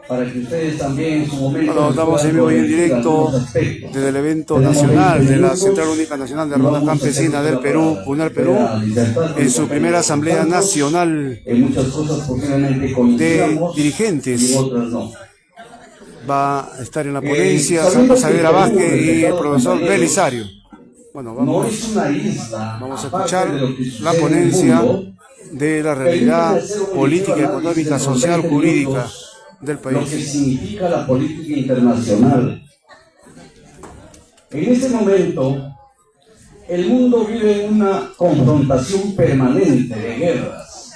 para que ustedes también en su momento... Bueno, estamos en vivo y en directo desde el evento nacional de la Central Única Nacional de Ronda Campesina del Perú, CUNAR Perú, en su primera Asamblea Nacional en muchas cosas posiblemente de dirigentes. y en otras no. Va a estar en la ponencia Santa Xaviera Vázquez y el profesor Belisario. Bueno, No es una isla, vamos a escuchar la ponencia de la realidad política, económica, social, jurídica del país. Lo que significa la política internacional. En este momento, el mundo vive en una confrontación permanente de guerras,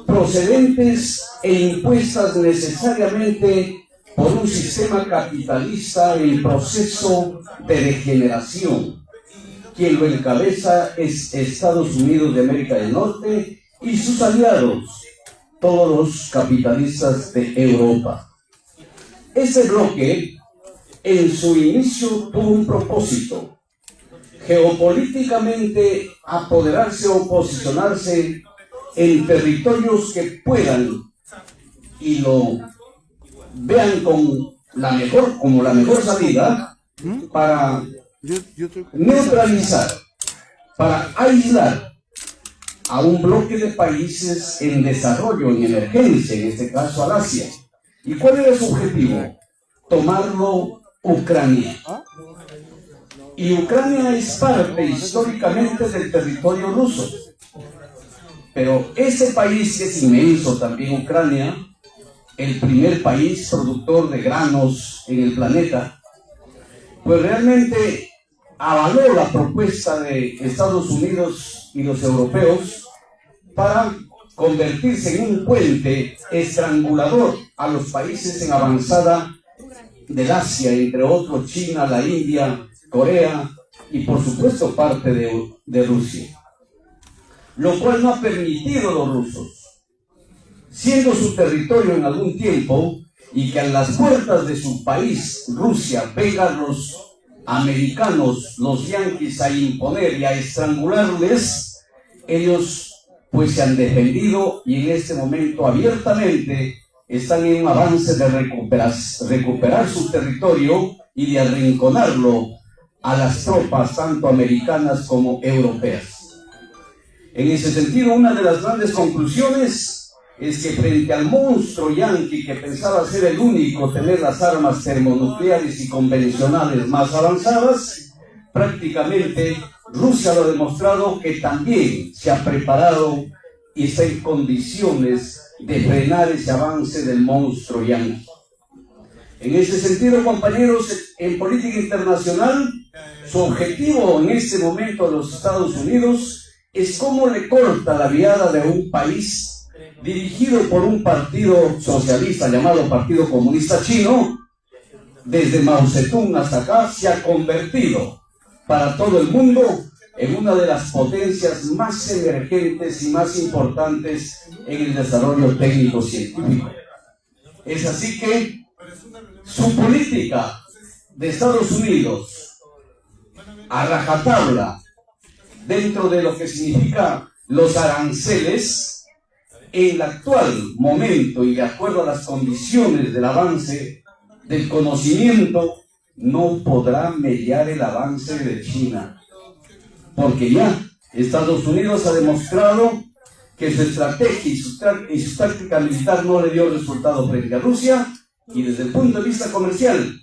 procedentes e impuestas necesariamente por un sistema capitalista en proceso de degeneración. Quien lo encabeza es Estados Unidos de América del Norte y sus aliados, todos los capitalistas de Europa. Ese bloque, en su inicio, tuvo un propósito: geopolíticamente apoderarse o posicionarse en territorios que puedan y lo vean como la mejor salida para neutralizar, para aislar a un bloque de países en desarrollo, en emergencia, en este caso al Asia. ¿Y cuál era su objetivo? Tomarlo Ucrania. Y Ucrania es parte históricamente del territorio ruso. Pero ese país, que es inmenso también, Ucrania, el primer país productor de granos en el planeta, pues realmente avaló la propuesta de Estados Unidos y los europeos para convertirse en un puente estrangulador a los países en avanzada del Asia, entre otros China, la India, Corea y por supuesto parte de Rusia. Lo cual no ha permitido a los rusos, siendo su territorio en algún tiempo, y que a las puertas de su país, Rusia, vengan los americanos, los yanquis, a imponer y a estrangularles, ellos pues se han defendido y en este momento abiertamente están en un avance de recuperar su territorio y de arrinconarlo a las tropas tanto americanas como europeas. En ese sentido, una de las grandes conclusiones es que frente al monstruo yanqui que pensaba ser el único tener las armas termonucleares y convencionales más avanzadas, prácticamente Rusia lo ha demostrado que también se ha preparado y está en condiciones de frenar ese avance del monstruo yanqui. En ese sentido, compañeros, en política internacional, su objetivo en este momento de los Estados Unidos es cómo le corta la viada de un país dirigido por un partido socialista llamado Partido Comunista Chino. Desde Mao Zedong hasta acá se ha convertido para todo el mundo en una de las potencias más emergentes y más importantes en el desarrollo técnico-científico. Es así que su política de Estados Unidos, a rajatabla, dentro de lo que significa los aranceles, en el actual momento y de acuerdo a las condiciones del avance del conocimiento, no podrá mediar el avance de China, porque ya Estados Unidos ha demostrado que su estrategia y su táctica militar no le dio resultado frente a Rusia, y desde el punto de vista comercial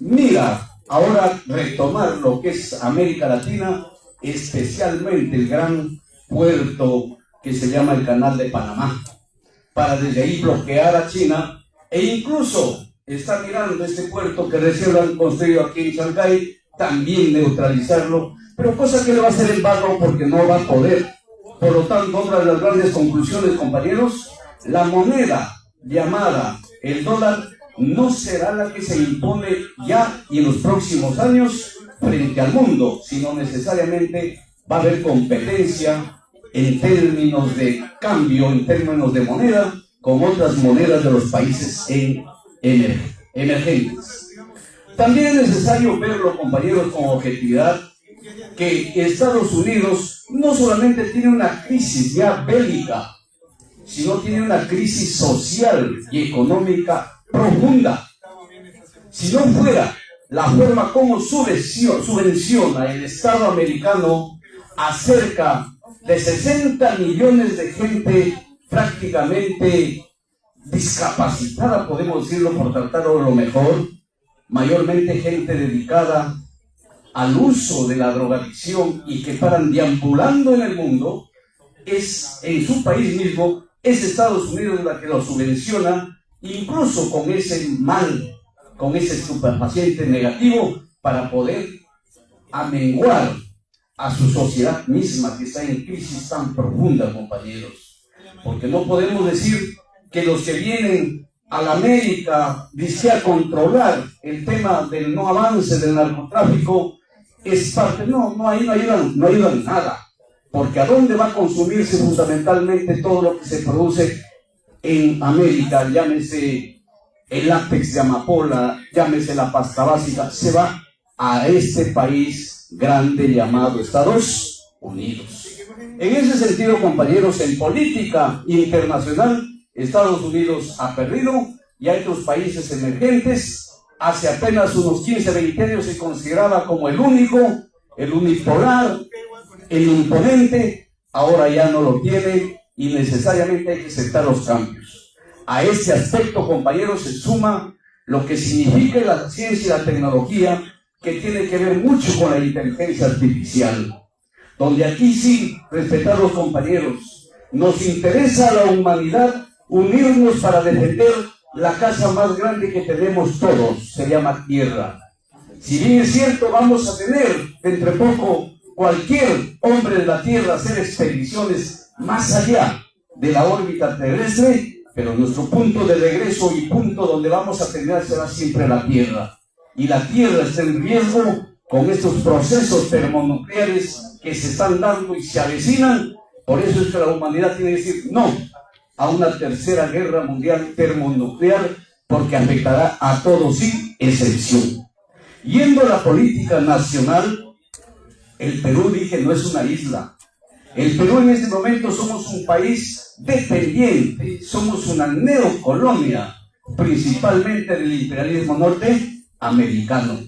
mira ahora retomar lo que es América Latina, especialmente el gran puerto que se llama el Canal de Panamá, para desde ahí bloquear a China, e incluso está mirando este puerto que recién lo han construido aquí en Shanghái, también neutralizarlo, pero cosa que le va a hacer en vano porque no va a poder. Por lo tanto, otra de las grandes conclusiones, compañeros, la moneda llamada el dólar no será la que se impone ya y en los próximos años frente al mundo, sino necesariamente va a haber competencia en términos de cambio, en términos de moneda, con otras monedas de los países emergentes. También es necesario verlo, compañeros, con objetividad, que Estados Unidos no solamente tiene una crisis ya bélica, sino tiene una crisis social y económica profunda. Si no fuera la forma como subvenciona el Estado americano a cerca de 60 millones de gente prácticamente discapacitada, podemos decirlo por tratarlo lo mejor, mayormente gente dedicada al uso de la drogadicción y que paran deambulando en el mundo, es en su país mismo, es Estados Unidos la que lo subvenciona, incluso con ese mal, con ese estupefaciente negativo, para poder amenguar a su sociedad misma que está en crisis tan profunda, compañeros. Porque no podemos decir que los que vienen a la América dice a controlar el tema del no avance del narcotráfico es parte, no ayudan nada, porque ¿a dónde va a consumirse fundamentalmente todo lo que se produce en América? Llámese el látex de amapola, llámese la pasta básica, se va a este país grande llamado Estados Unidos. En ese sentido, compañeros, en política internacional, Estados Unidos ha perdido y hay otros países emergentes. Hace apenas unos 15, 20 años se consideraba como el único, el unipolar, el imponente. Ahora ya no lo tiene y necesariamente hay que aceptar los cambios. A este aspecto, compañeros, se suma lo que significa la ciencia y la tecnología, que tiene que ver mucho con la inteligencia artificial, donde aquí sí, respetar a los compañeros, nos interesa a la humanidad unirnos para defender la casa más grande que tenemos todos, se llama Tierra. Si bien es cierto, vamos a tener entre poco cualquier hombre de la Tierra hacer expediciones más allá de la órbita terrestre, pero nuestro punto de regreso y punto donde vamos a terminar será siempre la Tierra. Y la Tierra está en riesgo con estos procesos termonucleares que se están dando y se avecinan. Por eso es que la humanidad tiene que decir no a una tercera guerra mundial termonuclear, porque afectará a todos sin excepción. Yendo a la política nacional, el Perú, dije, no es una isla. El Perú en este momento somos un país dependiente, somos una neocolonia, principalmente del imperialismo norteamericano.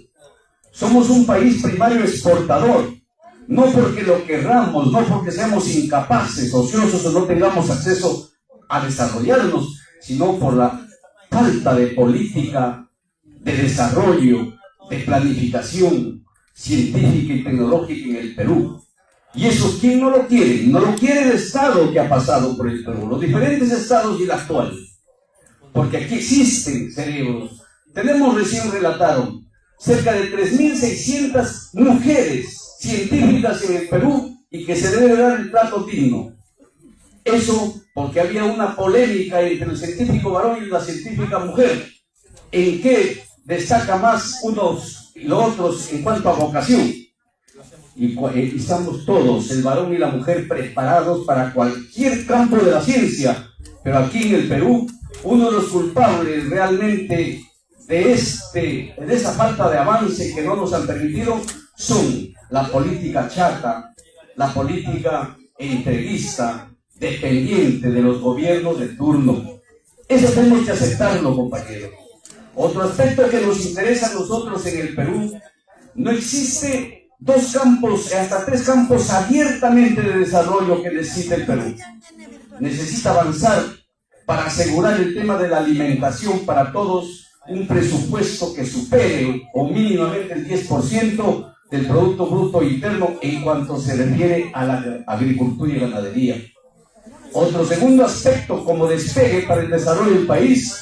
Somos un país primario exportador, no porque lo querramos, no porque seamos incapaces, ociosos o no tengamos acceso a desarrollarnos, sino por la falta de política, de desarrollo, de planificación científica y tecnológica en el Perú. Y eso, ¿quién no lo quiere? No lo quiere el Estado que ha pasado por el Perú, los diferentes estados y el actual. Porque aquí existen cerebros. Tenemos, recién relataron, cerca de 3.600 mujeres científicas en el Perú y que se debe dar el trato digno. Eso porque había una polémica entre el científico varón y la científica mujer, en qué destaca más unos y los otros en cuanto a vocación. Y estamos todos, el varón y la mujer, preparados para cualquier campo de la ciencia. Pero aquí en el Perú, uno de los culpables realmente de esa falta de avance que no nos han permitido son la política chata, la política entreguista, dependiente de los gobiernos de turno. Eso tenemos que aceptarlo, compañeros. Otro aspecto que nos interesa a nosotros en el Perú, no existe 2 campos, hasta 3 campos abiertamente de desarrollo que necesita el Perú. Necesita avanzar para asegurar el tema de la alimentación para todos, un presupuesto que supere o mínimamente el 10% del Producto Bruto Interno en cuanto se refiere a la agricultura y ganadería. Otro segundo aspecto como despegue para el desarrollo del país,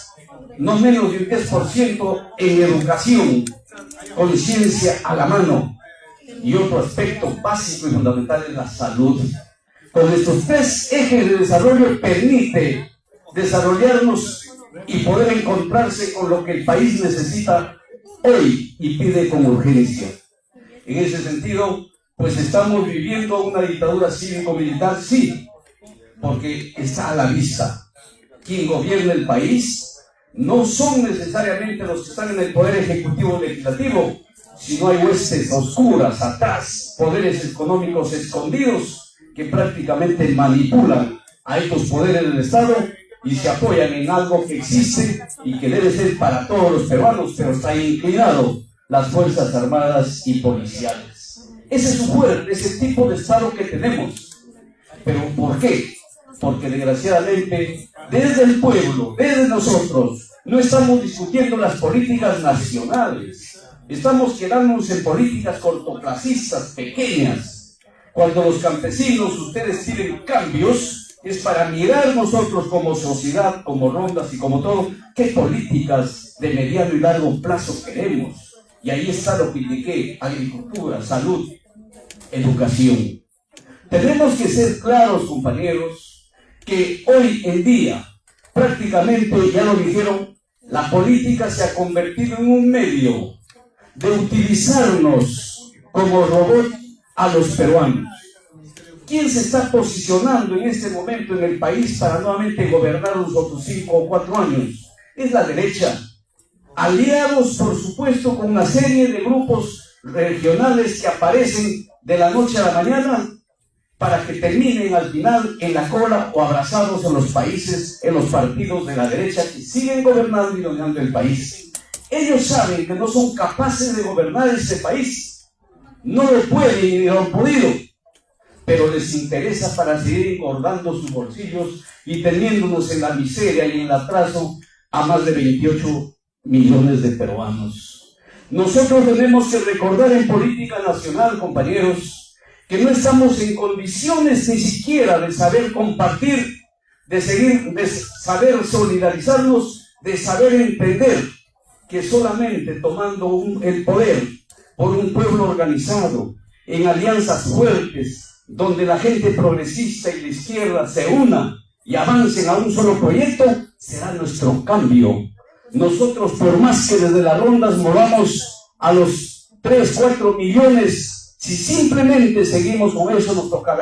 no menos de un 10% en educación, con ciencia a la mano. Y otro aspecto básico y fundamental es la salud. Con estos 3 ejes de desarrollo permite desarrollarnos y poder encontrarse con lo que el país necesita hoy y pide con urgencia. En ese sentido, pues estamos viviendo una dictadura cívico-militar, sí, porque está a la vista. Quien gobierna el país no son necesariamente los que están en el poder ejecutivo o legislativo, sino hay huestes oscuras atrás, poderes económicos escondidos que prácticamente manipulan a estos poderes del Estado y se apoyan en algo que existe y que debe ser para todos los peruanos, pero está inclinado las Fuerzas Armadas y policiales. Ese es su fuerte, ese tipo de Estado que tenemos. ¿Pero por qué? Porque desgraciadamente, desde el pueblo, desde nosotros, no estamos discutiendo las políticas nacionales. Estamos quedándonos en políticas cortoplacistas, pequeñas. Cuando los campesinos, ustedes piden cambios, es para mirar nosotros como sociedad, como rondas y como todo, qué políticas de mediano y largo plazo queremos. Y ahí está lo que indiqué: agricultura, salud, educación. Tenemos que ser claros, compañeros, que hoy en día, prácticamente, ya lo dijeron, la política se ha convertido en un medio de utilizarnos como robot a los peruanos. ¿Quién se está posicionando en este momento en el país para nuevamente gobernar los otros 5 o 4 años? Es la derecha. Aliados, por supuesto, con una serie de grupos regionales que aparecen de la noche a la mañana para que terminen al final en la cola o abrazados en los países, en los partidos de la derecha que siguen gobernando y dominando el país. Ellos saben que no son capaces de gobernar ese país. No lo pueden y no han podido. Pero les interesa para seguir engordando sus bolsillos y teniéndonos en la miseria y en el atraso a más de 28 millones de peruanos. Nosotros tenemos que recordar en política nacional, compañeros, que no estamos en condiciones ni siquiera de saber compartir, de saber solidarizarnos, de saber entender que solamente tomando el poder por un pueblo organizado, en alianzas fuertes, donde la gente progresista y la izquierda se una y avancen a un solo proyecto, será nuestro cambio. Nosotros, por más que desde las rondas movamos a los 3, 4 millones, si simplemente seguimos con eso,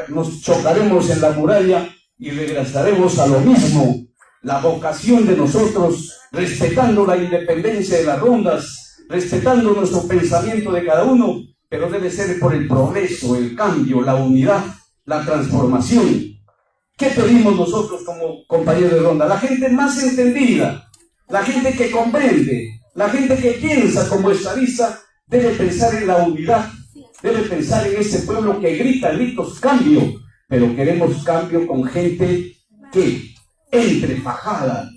nos chocaremos en la muralla y regresaremos a lo mismo. La vocación de nosotros, respetando la independencia de las rondas, respetando nuestro pensamiento de cada uno, pero debe ser por el progreso, el cambio, la unidad, la transformación. ¿Qué pedimos nosotros como compañeros de ronda? La gente más entendida, la gente que comprende, la gente que piensa como estadista, debe pensar en la unidad, debe pensar en ese pueblo que grita gritos cambio, pero queremos cambio con gente que entre fajada,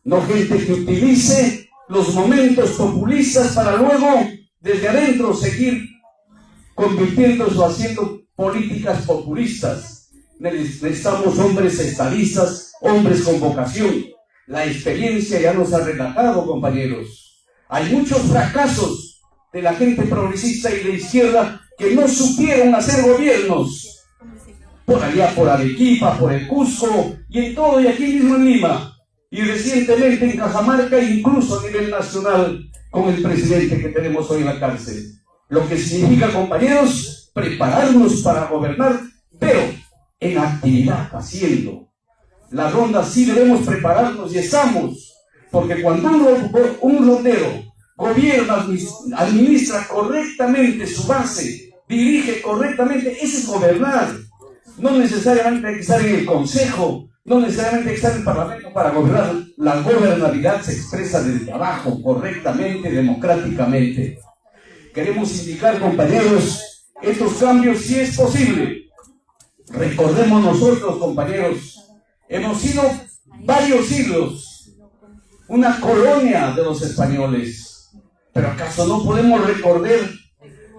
no gente que utilice los momentos populistas para luego desde adentro seguir convirtiéndose o haciendo políticas populistas. Necesitamos hombres estadistas, hombres con vocación. La experiencia ya nos ha relatado, compañeros. Hay muchos fracasos de la gente progresista y de izquierda que no supieron hacer gobiernos. Por allá, por Arequipa, por el Cusco y en todo, y aquí mismo en Lima. Y recientemente en Cajamarca, incluso a nivel nacional, con el presidente que tenemos hoy en la cárcel. Lo que significa, compañeros, prepararnos para gobernar, pero en actividad, haciendo. La ronda sí debemos prepararnos y estamos, porque cuando un rondero gobierna, administra correctamente su base, dirige correctamente, ese es gobernar. No necesariamente hay que estar en el consejo, no necesariamente hay que estar en el parlamento para gobernar. La gobernabilidad se expresa desde abajo, correctamente, democráticamente. Queremos indicar, compañeros, estos cambios sí es posible. Recordemos nosotros, compañeros, hemos sido varios siglos una colonia de los españoles. ¿Pero acaso no podemos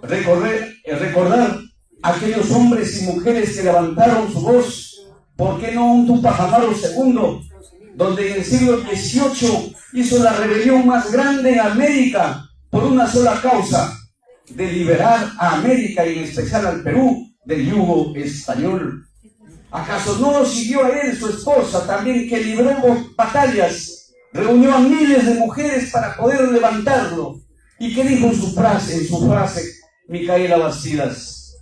recordar aquellos hombres y mujeres que levantaron su voz? ¿Por qué no un Tupac Amaru II, donde en el siglo XVIII hizo la rebelión más grande en América por una sola causa, de liberar a América y en especial al Perú del yugo español? ¿Acaso no lo siguió a él su esposa también, que libró batallas, reunió a miles de mujeres para poder levantarlo? ¿Y qué dijo en su frase Micaela Bastidas?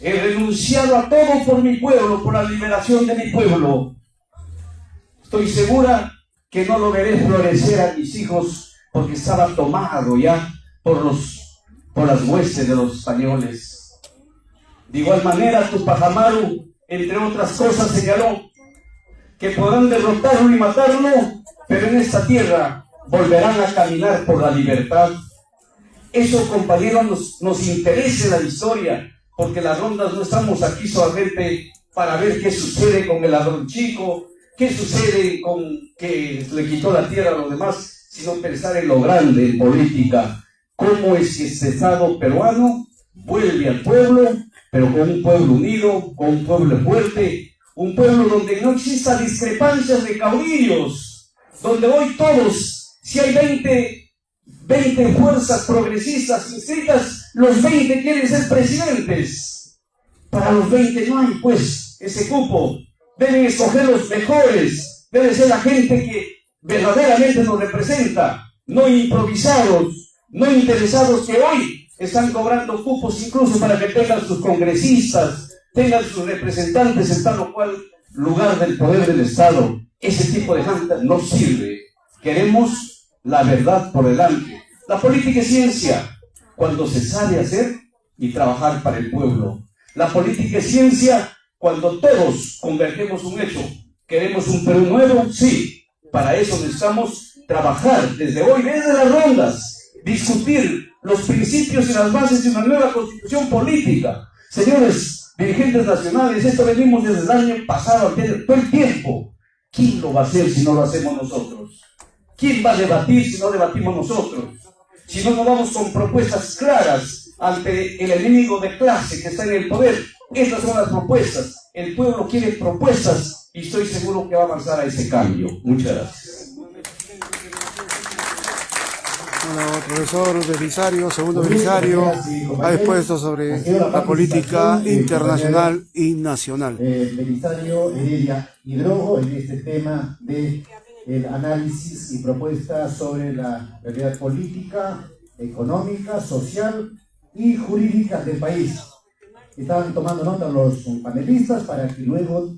He renunciado a todo por mi pueblo, por la liberación de mi pueblo. Estoy segura que no lo veré florecer a mis hijos, porque estaba tomado ya por las huestes de los españoles. De igual manera, Tupac Amaru, entre otras cosas, señaló que podrán derrotarlo y matarlo, pero en esta tierra volverán a caminar por la libertad. Eso, compañeros, nos interesa en la historia, porque las rondas no estamos aquí solamente para ver qué sucede con el ladrón chico, qué sucede con que le quitó la tierra a los demás, sino pensar en lo grande en política. Cómo es que este Estado peruano vuelve al pueblo, pero con un pueblo unido, con un pueblo fuerte, un pueblo donde no exista discrepancias de caudillos, donde hoy todos, si hay 20 fuerzas progresistas inscritas, los 20 quieren ser presidentes. Para los 20 no hay, pues, ese cupo. Deben escoger los mejores, debe ser la gente que verdaderamente nos representa, no improvisados, no interesados que hoy están cobrando cupos incluso para que tengan sus congresistas, tengan sus representantes en tal o cual lugar del poder del Estado. Ese tipo de gente no sirve. Queremos la verdad por delante. La política es ciencia cuando se sabe hacer y trabajar para el pueblo. La política es ciencia cuando todos convergemos un hecho. ¿Queremos un Perú nuevo? Sí. Para eso necesitamos trabajar desde hoy, desde las rondas, discutir los principios y las bases de una nueva constitución política. Señores dirigentes nacionales, esto venimos desde el año pasado, todo el tiempo. ¿Quién lo va a hacer si no lo hacemos nosotros? ¿Quién va a debatir si no debatimos nosotros? Si no nos vamos con propuestas claras ante el enemigo de clase que está en el poder. Estas son las propuestas. El pueblo quiere propuestas y estoy seguro que va a avanzar a ese cambio. Muchas gracias. Bueno, profesor Belisario, segundo Belisario, ha expuesto sobre la política internacional y nacional. Belisario Heredia Hidrogo en este tema de el análisis y propuestas sobre la realidad política, económica, social y jurídica del país. Estaban tomando nota los panelistas para que luego